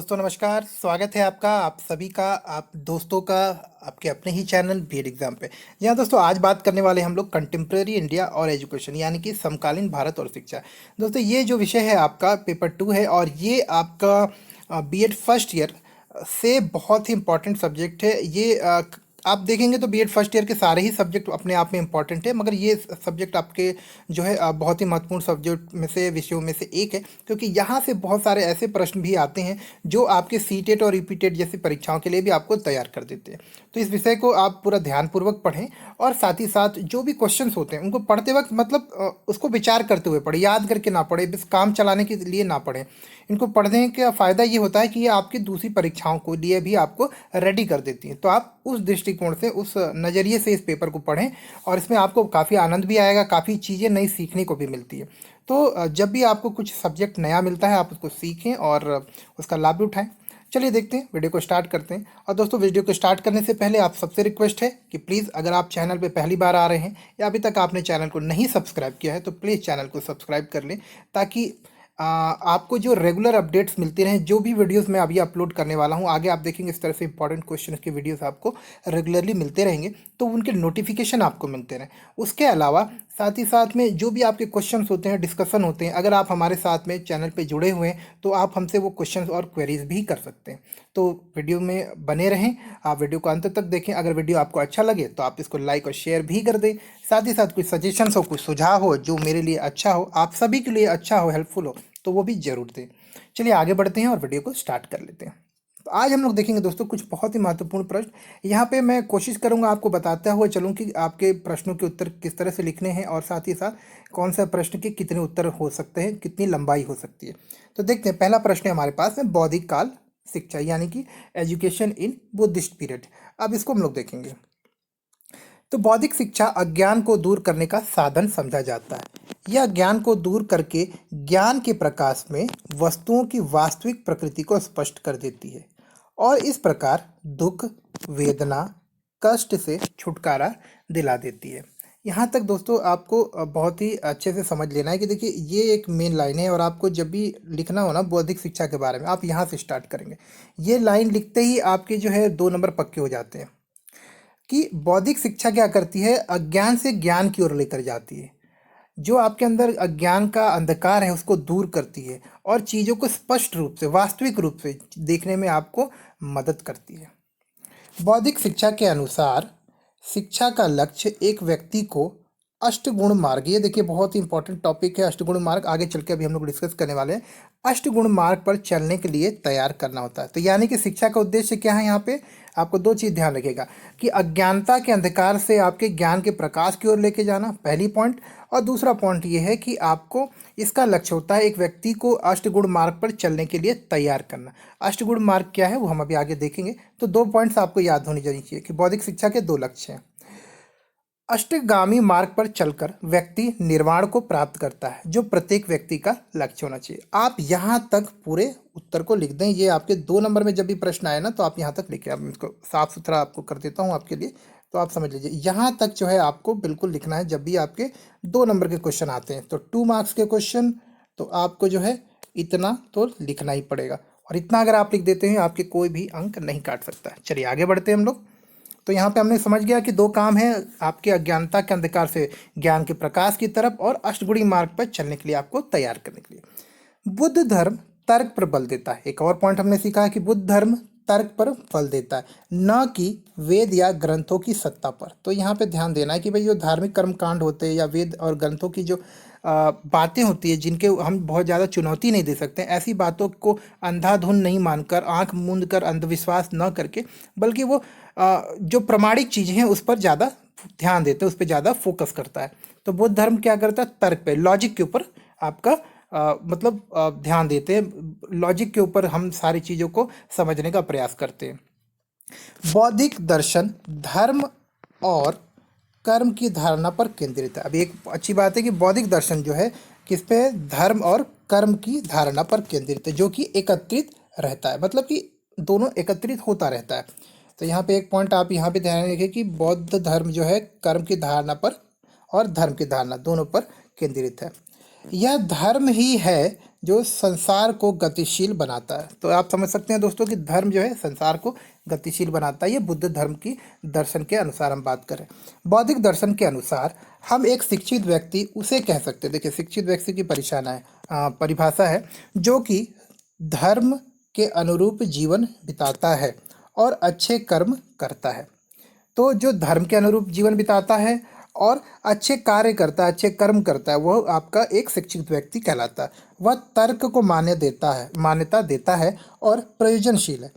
दोस्तों नमस्कार। स्वागत है आपका, आप सभी का, आप दोस्तों का, आपके अपने ही चैनल बीएड एग्जाम पे। यहाँ दोस्तों आज बात करने वाले हम लोग कंटेम्प्रेरी इंडिया और एजुकेशन यानी कि समकालीन भारत और शिक्षा। दोस्तों ये जो विषय है आपका पेपर 2 है और ये आपका बीएड फर्स्ट ईयर से बहुत ही इम्पोर्टेंट सब्जेक्ट है। ये आप देखेंगे तो बीएड फर्स्ट ईयर के सारे ही सब्जेक्ट अपने आप में इम्पॉर्टेंट है, मगर ये सब्जेक्ट आपके जो है बहुत ही महत्वपूर्ण सब्जेक्ट में से, विषयों में से एक है, क्योंकि यहाँ से बहुत सारे ऐसे प्रश्न भी आते हैं जो आपके सीटेट और रिपीटेट जैसी परीक्षाओं के लिए भी आपको तैयार कर देते हैं। तो इस विषय को आप पूरा ध्यानपूर्वक पढ़ें और साथ ही साथ जो भी क्वेश्चंस होते हैं उनको पढ़ते वक्त मतलब उसको विचार करते हुए पढ़ें, याद करके ना पढ़ें, बस काम चलाने के लिए ना पढ़ें। इनको पढ़ने का फ़ायदा ये होता है कि ये आपकी दूसरी परीक्षाओं को लिए भी आपको रेडी कर देती हैं। तो आप उस दृष्टिकोण से, उस नज़रिए से इस पेपर को पढ़ें और इसमें आपको काफ़ी आनंद भी आएगा, काफ़ी चीज़ें नई सीखने को भी मिलती है। तो जब भी आपको कुछ सब्जेक्ट नया मिलता है आप उसको सीखें और उसका लाभ भी उठाएं। चलिए देखते हैं, वीडियो को स्टार्ट करते हैं। और दोस्तों वीडियो को स्टार्ट करने से पहले आप सबसे रिक्वेस्ट है कि प्लीज़ अगर आप चैनल पे पहली बार आ रहे हैं या अभी तक आपने चैनल को नहीं सब्सक्राइब किया है तो प्लीज़ चैनल को सब्सक्राइब कर लें, ताकि आपको जो रेगुलर अपडेट्स मिलती रहें। जो भी वीडियोस मैं अभी अपलोड करने वाला हूं, आगे आप देखेंगे इस तरह से इंपॉर्टेंट क्वेश्चन की वीडियोस आपको रेगुलरली मिलते रहेंगे, तो उनके नोटिफिकेशन आपको मिलते रहें। उसके अलावा साथ ही साथ में जो भी आपके क्वेश्चंस होते हैं, डिस्कशन होते हैं, अगर आप हमारे साथ में चैनल पे जुड़े हुए हैं तो आप हमसे वो क्वेश्चंस और क्वेरीज भी कर सकते हैं। तो वीडियो में बने रहें, आप वीडियो को अंत तक देखें। अगर वीडियो आपको अच्छा लगे तो आप इसको लाइक और शेयर भी कर दें। साथ ही साथ कुछ सजेशंस हो, कुछ सुझाव हो जो मेरे लिए अच्छा हो, आप सभी के लिए अच्छा हो, हेल्पफुल हो, तो वो भी ज़रूर दें। चलिए आगे बढ़ते हैं और वीडियो को स्टार्ट कर लेते हैं। तो आज हम लोग देखेंगे दोस्तों कुछ बहुत ही महत्वपूर्ण प्रश्न। यहाँ पे मैं कोशिश करूँगा आपको बताते हुए चलूँ कि आपके प्रश्नों के उत्तर किस तरह से लिखने हैं और साथ ही साथ कौन सा प्रश्न के कितने उत्तर हो सकते हैं, कितनी लंबाई हो सकती है। तो देखते हैं, पहला प्रश्न है हमारे पास में बौद्धिक काल शिक्षा यानी कि एजुकेशन इन बुद्धिस्ट पीरियड। अब इसको हम लोग देखेंगे। तो बौद्धिक शिक्षा अज्ञान को दूर करने का साधन समझा जाता है। यह ज्ञान को दूर करके ज्ञान के प्रकाश में वस्तुओं की वास्तविक प्रकृति को स्पष्ट कर देती है और इस प्रकार दुख, वेदना, कष्ट से छुटकारा दिला देती है। यहाँ तक दोस्तों आपको बहुत ही अच्छे से समझ लेना है कि देखिए ये एक मेन लाइन है और आपको जब भी लिखना हो ना बौद्धिक शिक्षा के बारे में, आप यहाँ से स्टार्ट करेंगे। ये लाइन लिखते ही आपके जो है 2 नंबर पक्के हो जाते हैं कि बौद्धिक शिक्षा क्या करती है, अज्ञान से ज्ञान की ओर लेकर जाती है। जो आपके अंदर अज्ञान का अंधकार है उसको दूर करती है और चीज़ों को स्पष्ट रूप से, वास्तविक रूप से देखने में आपको मदद करती है। बौद्धिक शिक्षा के अनुसार शिक्षा का लक्ष्य एक व्यक्ति को अष्टगुण मार्ग, ये देखिए बहुत ही इंपॉर्टेंट टॉपिक है अष्टगुण मार्ग, आगे चल के अभी हम लोग डिस्कस करने वाले हैं। अष्टगुण मार्ग पर चलने के लिए तैयार करना होता है। तो यानी कि शिक्षा का उद्देश्य क्या है, यहाँ पे आपको 2 चीज़ ध्यान रखिएगा कि अज्ञानता के अंधकार से आपके ज्ञान के प्रकाश की ओर लेके जाना, पहली पॉइंट। और दूसरा पॉइंट ये है कि आपको इसका लक्ष्य होता है एक व्यक्ति को अष्टगुण मार्ग पर चलने के लिए तैयार करना। अष्टगुण मार्ग क्या है वो हम अभी आगे देखेंगे। तो 2 पॉइंट्स आपको याद होनी चाहिए कि बौद्धिक शिक्षा के 2 लक्ष्य हैं। अष्टगामी मार्ग पर चलकर व्यक्ति निर्वाण को प्राप्त करता है, जो प्रत्येक व्यक्ति का लक्ष्य होना चाहिए। आप यहाँ तक पूरे उत्तर को लिख दें। ये आपके 2 नंबर में जब भी प्रश्न आए ना तो आप यहाँ तक लिखें। अब इसको साफ सुथरा आपको कर देता हूँ आपके लिए, तो आप समझ लीजिए यहाँ तक जो है आपको बिल्कुल लिखना है जब भी आपके 2 नंबर के क्वेश्चन आते हैं। तो 2 मार्क्स के क्वेश्चन तो आपको जो है इतना तो लिखना ही पड़ेगा, और इतना अगर आप लिख देते हैं आपके कोई भी अंक नहीं काट सकता। चलिए आगे बढ़ते हैं हम लोग। तो यहाँ पे हमने समझ गया कि 2 काम है आपके अज्ञानता के अंधकार से ज्ञान के प्रकाश की तरफ और अष्टगुणी मार्ग पर चलने के लिए आपको तैयार करने के लिए। बुद्ध धर्म तर्क पर बल देता है। एक और पॉइंट हमने सीखा है कि बुद्ध धर्म तर्क पर बल देता है, न कि वेद या ग्रंथों की सत्ता पर। तो यहाँ पे ध्यान देना है कि भाई जो धार्मिक कर्मकांड होते हैं या वेद और ग्रंथों की जो बातें होती है जिनके हम बहुत ज़्यादा चुनौती नहीं दे सकते, ऐसी बातों को अंधाधुन नहीं मानकर, आंख मूंद कर अंधविश्वास न करके, बल्कि वो जो प्रामाणिक चीज़ें हैं उस पर ज़्यादा ध्यान देते हैं, उस पर ज़्यादा फोकस करता है। तो बौद्ध धर्म क्या करता है, तर्क पे, लॉजिक के ऊपर आपका मतलब ध्यान देते हैं। लॉजिक के ऊपर हम सारी चीज़ों को समझने का प्रयास करते हैं। बौद्धिक दर्शन धर्म और कर्म की धारणा पर केंद्रित है। अभी एक अच्छी बात है कि बौद्धिक दर्शन जो है किस पे, धर्म और कर्म की धारणा पर केंद्रित है, जो कि एकत्रित रहता है, मतलब कि दोनों एकत्रित होता रहता है। तो यहाँ पे एक पॉइंट आप यहाँ पे ध्यान रखिए कि बौद्ध धर्म जो है कर्म की धारणा पर और धर्म की धारणा दोनों पर केंद्रित है। यह धर्म ही है जो संसार को गतिशील बनाता है। तो आप समझ सकते हैं दोस्तों कि धर्म जो है संसार को गतिशील बनाता है। ये बुद्ध धर्म की दर्शन के अनुसार हम बात करें। बौद्धिक दर्शन के अनुसार हम एक शिक्षित व्यक्ति उसे कह सकते हैं, देखिए शिक्षित व्यक्ति की परिभाषा है जो कि धर्म के अनुरूप जीवन बिताता है और अच्छे कर्म करता है। तो जो धर्म के अनुरूप जीवन बिताता है और अच्छे कार्य करता है, अच्छे कर्म करता है, वह आपका एक शिक्षित व्यक्ति कहलाता है। वह तर्क को मान्यता देता है और प्रयोजनशील है।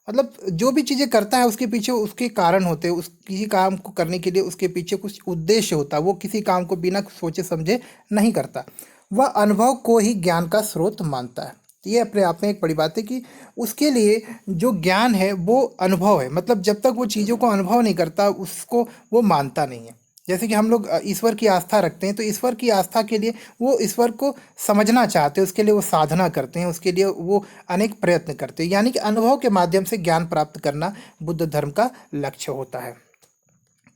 मतलब जो भी चीज़ें करता है उसके पीछे उसके कारण होते हैं, उस किसी काम को करने के लिए उसके पीछे कुछ उद्देश्य होता है। वो किसी काम को बिना सोचे समझे नहीं करता। वह अनुभव को ही ज्ञान का स्रोत मानता है। तो ये अपने आप में एक बड़ी बात है कि उसके लिए जो ज्ञान है वो अनुभव है। मतलब जब तक वो चीज़ों को अनुभव नहीं करता उसको वो मानता नहीं है। जैसे कि हम लोग ईश्वर की आस्था रखते हैं, तो ईश्वर की आस्था के लिए वो ईश्वर को समझना चाहते हैं, उसके लिए वो साधना करते हैं, उसके लिए वो अनेक प्रयत्न करते हैं। यानी कि अनुभव के माध्यम से ज्ञान प्राप्त करना बुद्ध धर्म का लक्ष्य होता है।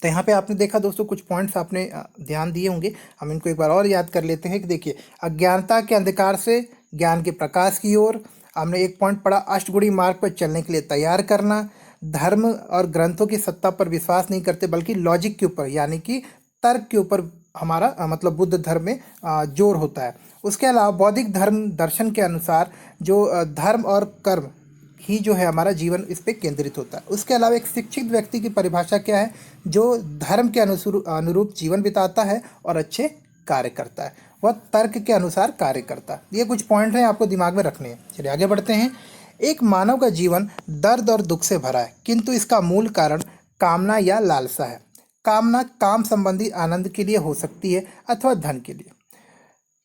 तो यहाँ पे आपने देखा दोस्तों, कुछ पॉइंट्स आपने ध्यान दिए होंगे। हम इनको एक बार और याद कर लेते हैं कि देखिए, अज्ञानता के अंधकार से ज्ञान के प्रकाश की ओर। हमने एक पॉइंट पढ़ा, अष्टगुणी मार्ग पर चलने के लिए तैयार करना। धर्म और ग्रंथों की सत्ता पर विश्वास नहीं करते बल्कि लॉजिक के ऊपर यानी कि तर्क के ऊपर हमारा मतलब बुद्ध धर्म में जोर होता है। उसके अलावा बौद्धिक धर्म दर्शन के अनुसार जो धर्म और कर्म ही जो है हमारा जीवन इस पे केंद्रित होता है। उसके अलावा एक शिक्षित व्यक्ति की परिभाषा क्या है? जो धर्म के अनुरूप जीवन बिताता है और अच्छे कार्य करता है। वह तर्क के अनुसार कार्य करता है। ये कुछ पॉइंट हैं, आपको दिमाग में रखने हैं। चलिए आगे बढ़ते हैं। एक मानव का जीवन दर्द और दुख से भरा है, किंतु इसका मूल कारण कामना या लालसा है। कामना काम संबंधी आनंद के लिए हो सकती है अथवा धन के लिए।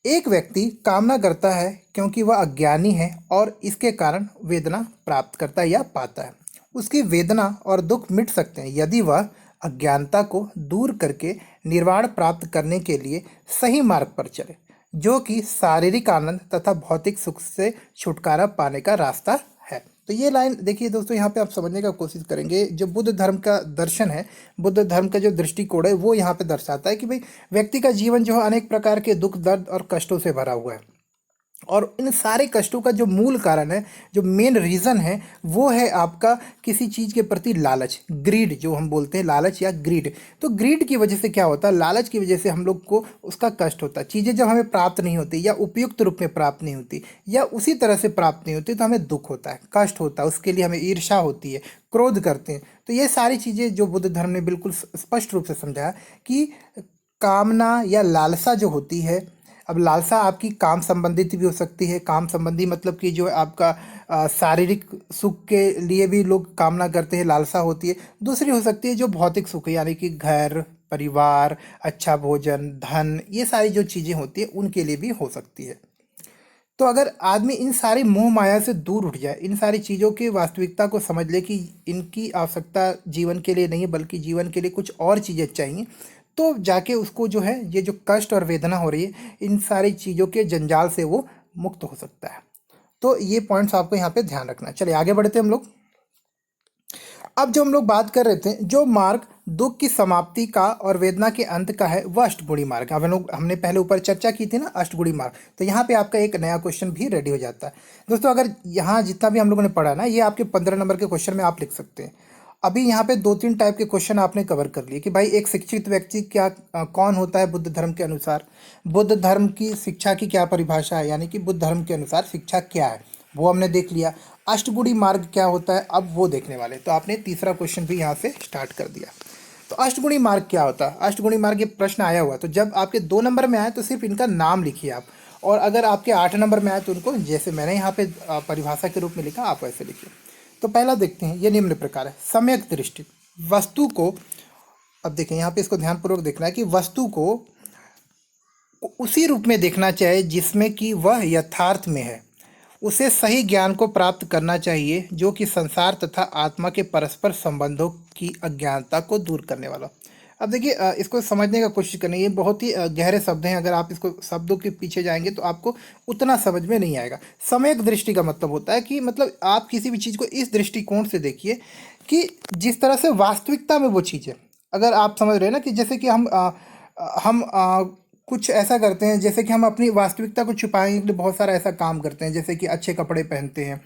एक व्यक्ति कामना करता है क्योंकि वह अज्ञानी है और इसके कारण वेदना प्राप्त करता है या पाता है। उसकी वेदना और दुख मिट सकते हैं यदि वह अज्ञानता को दूर करके निर्वाण प्राप्त करने के लिए सही मार्ग पर चले, जो कि शारीरिक आनंद तथा भौतिक सुख से छुटकारा पाने का रास्ता है। तो ये लाइन देखिए दोस्तों, यहाँ पे आप समझने का कोशिश करेंगे। जो बुद्ध धर्म का दर्शन है, बुद्ध धर्म का जो दृष्टिकोण है, वो यहाँ पे दर्शाता है कि भाई व्यक्ति का जीवन जो है अनेक प्रकार के दुख दर्द और कष्टों से भरा हुआ है। और इन सारे कष्टों का जो मूल कारण है, जो मेन रीज़न है, वो है आपका किसी चीज़ के प्रति लालच, ग्रीड जो हम बोलते हैं, लालच या ग्रीड। तो ग्रीड की वजह से क्या होता है? लालच की वजह से हम लोग को उसका कष्ट होता है। चीज़ें जब हमें प्राप्त नहीं होती या उपयुक्त रूप में प्राप्त नहीं होती या उसी तरह से प्राप्त नहीं होती तो हमें दुख होता है, कष्ट होता है, उसके लिए हमें ईर्ष्या होती है, क्रोध करते हैं। तो ये सारी चीज़ें जो बुद्ध धर्म ने बिल्कुल स्पष्ट रूप से समझाया कि कामना या लालसा जो होती है, अब लालसा आपकी काम संबंधित भी हो सकती है। काम संबंधी मतलब कि जो है आपका शारीरिक सुख के लिए भी लोग कामना करते हैं, लालसा होती है। दूसरी हो सकती है जो भौतिक सुख है, यानी कि घर परिवार, अच्छा भोजन, धन, ये सारी जो चीज़ें होती है उनके लिए भी हो सकती है। तो अगर आदमी इन सारी मोह माया से दूर उठ जाए, इन सारी चीज़ों की वास्तविकता को समझ ले कि इनकी आवश्यकता जीवन के लिए नहीं है बल्कि जीवन के लिए कुछ और चीज़ें चाहिए, तो जाके उसको जो है ये जो कष्ट और वेदना हो रही है इन सारी चीज़ों के जंजाल से वो मुक्त हो सकता है। तो ये पॉइंट्स आपको यहाँ पे ध्यान रखना है। चलिए आगे बढ़ते हैं हम लोग। अब जो हम लोग बात कर रहे थे, जो मार्ग दुख की समाप्ति का और वेदना के अंत का है वह अष्टगुणी मार्ग। अब हम लोग हमने पहले ऊपर चर्चा की थी ना अष्टगुणी मार्ग, तो यहाँ पे आपका एक नया क्वेश्चन भी रेडी हो जाता है दोस्तों। अगर यहाँ जितना भी हम लोगों ने पढ़ा ना, ये आपके 15 नंबर के क्वेश्चन में आप लिख सकते हैं। अभी यहाँ पे 2-3 टाइप के क्वेश्चन आपने कवर कर लिए कि भाई एक शिक्षित व्यक्ति क्या कौन होता है बुद्ध धर्म के अनुसार, बुद्ध धर्म की शिक्षा की क्या परिभाषा है, यानी कि बुद्ध धर्म के अनुसार शिक्षा क्या है, वो हमने देख लिया। अष्टगुणी मार्ग क्या होता है, अब वो देखने वाले। तो आपने तीसरा क्वेश्चन भी यहाँ से स्टार्ट कर दिया। तो अष्टगुणी मार्ग क्या होता है? अष्टगुणी मार्ग ये प्रश्न आया हुआ, तो जब आपके 2 नंबर में आए तो सिर्फ इनका नाम लिखिए आप, और अगर आपके 8 नंबर में आए तो उनको जैसे मैंने यहाँ पे परिभाषा के रूप में लिखा आप वैसे लिखिए। तो पहला देखते हैं, ये निम्न प्रकार है। सम्यक दृष्टि, वस्तु को, अब देखें यहाँ पे इसको ध्यानपूर्वक देखना है कि वस्तु को उसी रूप में देखना चाहिए जिसमें कि वह यथार्थ में है। उसे सही ज्ञान को प्राप्त करना चाहिए जो कि संसार तथा आत्मा के परस्पर संबंधों की अज्ञानता को दूर करने वाला। अब देखिए इसको समझने का कोशिश करनी, ये बहुत ही गहरे शब्द हैं। अगर आप इसको शब्दों के पीछे जाएंगे तो आपको उतना समझ में नहीं आएगा। सम्यक दृष्टि का मतलब होता है कि मतलब आप किसी भी चीज़ को इस दृष्टिकोण से देखिए कि जिस तरह से वास्तविकता में वो चीज़ है। अगर आप समझ रहे हैं ना कि जैसे कि हम कुछ ऐसा करते हैं जैसे कि हम अपनी वास्तविकता को छुपाने के लिए बहुत सारा ऐसा काम करते हैं, जैसे कि अच्छे कपड़े पहनते हैं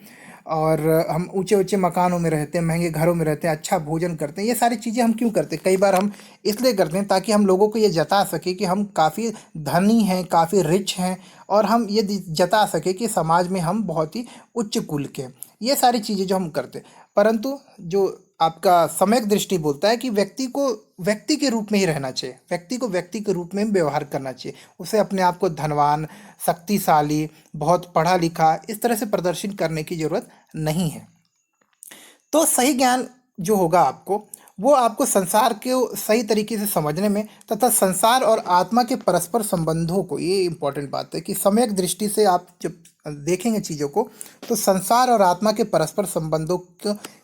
और हम ऊंचे ऊंचे मकानों में रहते हैं, महंगे घरों में रहते हैं, अच्छा भोजन करते हैं। ये सारी चीज़ें हम क्यों करते हैं? कई बार हम इसलिए करते हैं ताकि हम लोगों को ये जता सके कि हम काफ़ी धनी हैं, काफ़ी रिच हैं, और हम ये जता सके कि समाज में हम बहुत ही उच्च कुल के हैं। ये सारी चीज़ें जो हम करते हैं, परंतु जो आपका सम्यक दृष्टि बोलता है कि व्यक्ति को व्यक्ति के रूप में ही रहना चाहिए, व्यक्ति को व्यक्ति के रूप में व्यवहार करना चाहिए। उसे अपने आप को धनवान, शक्तिशाली, बहुत पढ़ा लिखा इस तरह से प्रदर्शन करने की जरूरत नहीं है। तो सही ज्ञान जो होगा आपको, वो आपको संसार को सही तरीके से समझने में तथा संसार और आत्मा के परस्पर संबंधों को, ये इंपॉर्टेंट बात है कि सम्यक दृष्टि से आप जब देखेंगे चीज़ों को, तो संसार और आत्मा के परस्पर संबंधों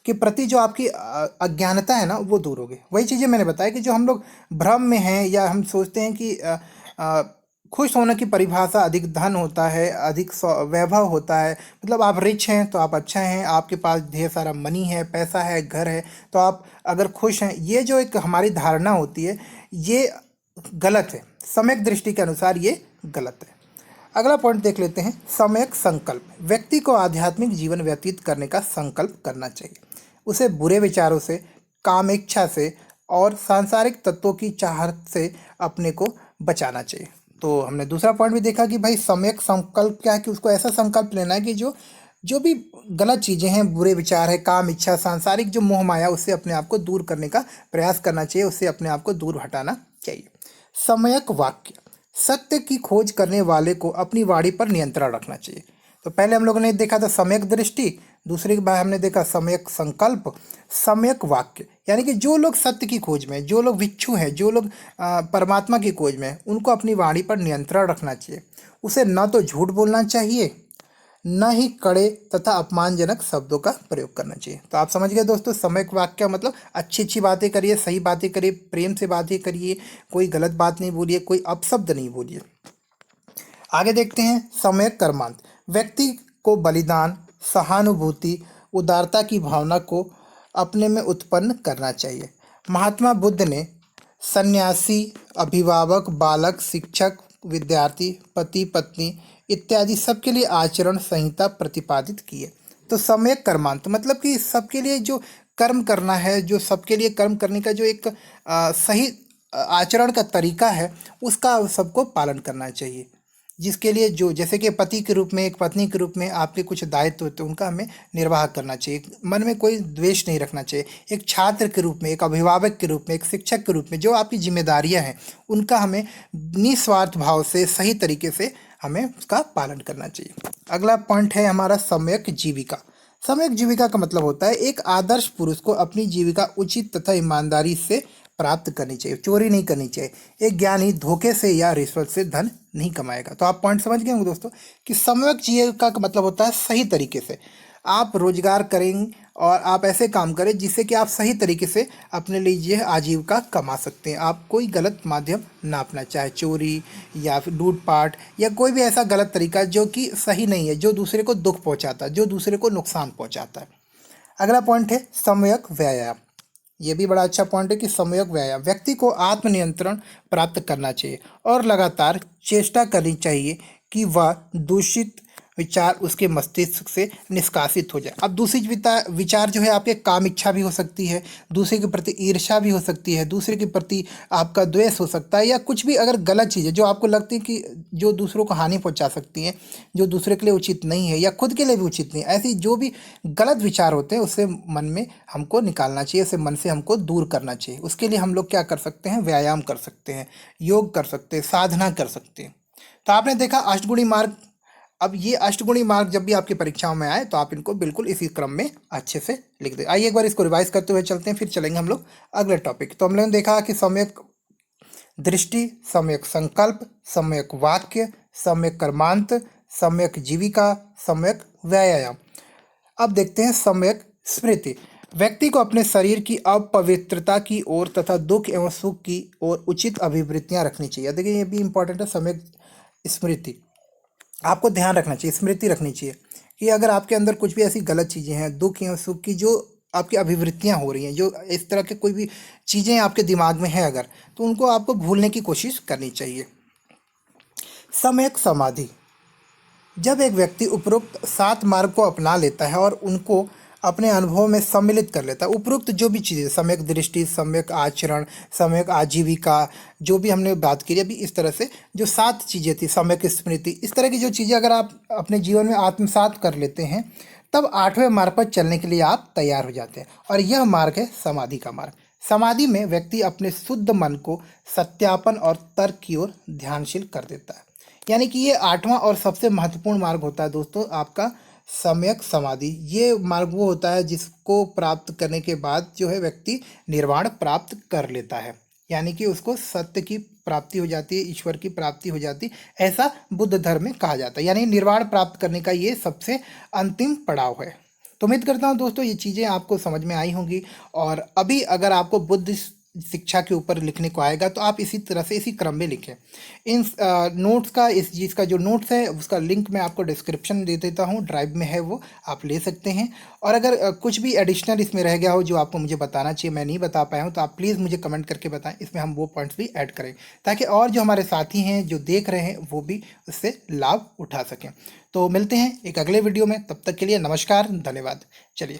के प्रति जो आपकी अज्ञानता है ना, वो दूर होगी। वही चीज़ें मैंने बताया कि जो हम लोग भ्रम में हैं या हम सोचते हैं कि खुश होने की परिभाषा अधिक धन होता है, अधिक वैभव होता है, मतलब आप रिच हैं तो आप अच्छा हैं, आपके पास ढेर सारा मनी है, पैसा है, घर है, तो आप अगर खुश हैं, ये जो एक हमारी धारणा होती है, ये गलत है। सम्यक दृष्टि के अनुसार ये गलत है। अगला पॉइंट देख लेते हैं, सम्यक संकल्प। व्यक्ति को आध्यात्मिक जीवन व्यतीत करने का संकल्प करना चाहिए। उसे बुरे विचारों से, कामेच्छा से और सांसारिक तत्वों की चाहत से अपने को बचाना चाहिए। तो हमने दूसरा पॉइंट भी देखा कि भाई सम्यक संकल्प क्या है, कि उसको ऐसा संकल्प लेना है कि जो जो भी गलत चीज़ें हैं, बुरे विचार है, काम इच्छा, सांसारिक जो मोह माया, उससे अपने आप को दूर करने का प्रयास करना चाहिए, उससे अपने आप को दूर हटाना चाहिए। सम्यक वाक्य। सत्य की खोज करने वाले को अपनी वाणी पर नियंत्रण रखना चाहिए। तो पहले हम लोगों ने देखा था सम्यक दृष्टि, दूसरी बार हमने देखा सम्यक संकल्प, सम्यक वाक्य। यानी कि जो लोग सत्य की खोज में, जो लोग भिक्षु हैं, जो लोग परमात्मा की खोज में हैं, उनको अपनी वाणी पर नियंत्रण रखना चाहिए। उसे न तो झूठ बोलना चाहिए, न ही कड़े तथा अपमानजनक शब्दों का प्रयोग करना चाहिए। तो आप समझ गए दोस्तों, सम्यक वाक्य मतलब अच्छी अच्छी बातें करिए, सही बातें करिए, प्रेम से बातें करिए, कोई गलत बात नहीं बोलिए, कोई अपशब्द नहीं बोलिए। आगे देखते हैं सम्यक कर्मांत। व्यक्ति को बलिदान, सहानुभूति, उदारता की भावना को अपने में उत्पन्न करना चाहिए। महात्मा बुद्ध ने सन्यासी, अभिभावक, बालक, शिक्षक, विद्यार्थी, पति पत्नी इत्यादि सबके लिए आचरण संहिता प्रतिपादित की है। तो सम्यक कर्मांत मतलब कि सबके लिए जो कर्म करना है, जो सबके लिए कर्म करने का जो एक सही आचरण का तरीका है, उसका सबको पालन करना चाहिए। जिसके लिए जो, जैसे कि पति के रूप में, एक पत्नी के रूप में आपके कुछ दायित्व होते हैं, उनका हमें निर्वाह करना चाहिए। मन में कोई द्वेष नहीं रखना चाहिए। एक छात्र के रूप में, एक अभिभावक के रूप में, एक शिक्षक के रूप में जो आपकी जिम्मेदारियां हैं, उनका हमें निस्वार्थ भाव से, सही तरीके से हमें उसका पालन करना चाहिए। अगला पॉइंट है हमारा सम्यक जीविका। सम्यक जीविका का मतलब होता है एक आदर्श पुरुष को अपनी जीविका उचित तथा ईमानदारी से प्राप्त करनी चाहिए, चोरी नहीं करनी चाहिए। एक ज्ञानी धोखे से या रिश्वत से धन नहीं कमाएगा। तो आप पॉइंट समझ गए होंगे दोस्तों कि सम्यक जीविका का मतलब होता है सही तरीके से आप रोजगार करें और आप ऐसे काम करें जिससे कि आप सही तरीके से अपने लिए आजीविका कमा सकते हैं। आप कोई गलत माध्यम ना अपना, चाहे चोरी या फिर लूटपाट या कोई भी ऐसा गलत तरीका जो कि सही नहीं है, जो दूसरे को दुख पहुंचाता है, जो दूसरे को नुकसान पहुंचाता है। अगला पॉइंट है सम्यक व्यायाम। ये भी बड़ा अच्छा पॉइंट है कि सम्यक व्यायाम। व्यक्ति को आत्मनियंत्रण प्राप्त करना चाहिए और लगातार चेष्टा करनी चाहिए कि वह दूषित विचार उसके मस्तिष्क से निष्कासित हो जाए। अब दूसरी विचार जो है आपके काम इच्छा भी हो सकती है, दूसरे के प्रति ईर्ष्या भी हो सकती है, दूसरे के प्रति आपका द्वेष हो सकता है, या कुछ भी अगर गलत चीज़ है जो आपको लगती है कि जो दूसरों को हानि पहुंचा सकती है, जो दूसरे के लिए उचित नहीं है या खुद के लिए भी उचित नहीं है, ऐसी जो भी गलत विचार होते हैं उससे मन में हमको निकालना चाहिए, उसे मन से हमको दूर करना चाहिए। उसके लिए हम लोग क्या कर सकते हैं? व्यायाम कर सकते हैं, योग कर सकते हैं, साधना कर सकते हैं। तो आपने देखा अष्टगुणी मार्ग। अब ये अष्टगुणी मार्ग जब भी आपकी परीक्षाओं में आए तो आप इनको बिल्कुल इसी क्रम में अच्छे से लिख दें। आइए एक बार इसको रिवाइज करते हुए चलते हैं, फिर चलेंगे हम लोग अगले टॉपिक। तो हमने देखा कि सम्यक दृष्टि, सम्यक संकल्प, सम्यक वाक्य, सम्यक कर्मांत, सम्यक जीविका, सम्यक व्यायाम। अब देखते हैं सम्यक स्मृति। व्यक्ति को अपने शरीर की अपवित्रता की ओर तथा दुख एवं सुख की ओर उचित अभिवृत्तियां रखनी चाहिए। देखिए ये भी इंपॉर्टेंट है, सम्यक स्मृति। आपको ध्यान रखना चाहिए, स्मृति रखनी चाहिए कि अगर आपके अंदर कुछ भी ऐसी गलत चीज़ें हैं, दुख या सुख की जो आपकी अभिवृत्तियां हो रही हैं, जो इस तरह के कोई भी चीज़ें आपके दिमाग में हैं अगर, तो उनको आपको भूलने की कोशिश करनी चाहिए। सम्यक समाधि। जब एक व्यक्ति उपरोक्त 7 मार्ग को अपना लेता है और उनको अपने अनुभव में सम्मिलित कर लेता है, उपरोक्त जो भी चीज़ें, सम्यक दृष्टि, सम्यक आचरण, सम्यक आजीविका, जो भी हमने बात की अभी, इस तरह से जो 7 चीज़ें थी, सम्यक स्मृति, इस तरह की जो चीज़ें अगर आप अपने जीवन में आत्मसात कर लेते हैं, तब 8वें मार्ग पर चलने के लिए आप तैयार हो जाते हैं। और यह मार्ग है समाधि का मार्ग। समाधि में व्यक्ति अपने शुद्ध मन को सत्यापन और तर्क की ओर ध्यानशील कर देता है। यानी कि ये 8वां और सबसे महत्वपूर्ण मार्ग होता है दोस्तों आपका सम्यक समाधि। ये मार्ग वो होता है जिसको प्राप्त करने के बाद जो है व्यक्ति निर्वाण प्राप्त कर लेता है, यानी कि उसको सत्य की प्राप्ति हो जाती है, ईश्वर की प्राप्ति हो जाती है, ऐसा बुद्ध धर्म में कहा जाता है। यानी निर्वाण प्राप्त करने का ये सबसे अंतिम पड़ाव है। तो उम्मीद करता हूँ दोस्तों ये चीज़ें आपको समझ में आई होंगी। और अभी अगर आपको बुद्ध शिक्षा के ऊपर लिखने को आएगा तो आप इसी तरह से इसी क्रम में लिखें। इन नोट्स का, इस चीज़ का जो नोट्स है उसका लिंक मैं आपको डिस्क्रिप्शन में दे देता हूँ, ड्राइव में है, वो आप ले सकते हैं। और अगर कुछ भी एडिशनल इसमें रह गया हो जो आपको मुझे बताना चाहिए, मैं नहीं बता पाया हूँ, तो आप प्लीज़ मुझे कमेंट करके बताएं, इसमें हम वो पॉइंट्स भी ऐड करें ताकि और जो हमारे साथी हैं जो देख रहे हैं वो भी उससे लाभ उठा सकें। तो मिलते हैं एक अगले वीडियो में, तब तक के लिए नमस्कार, धन्यवाद। चलिए।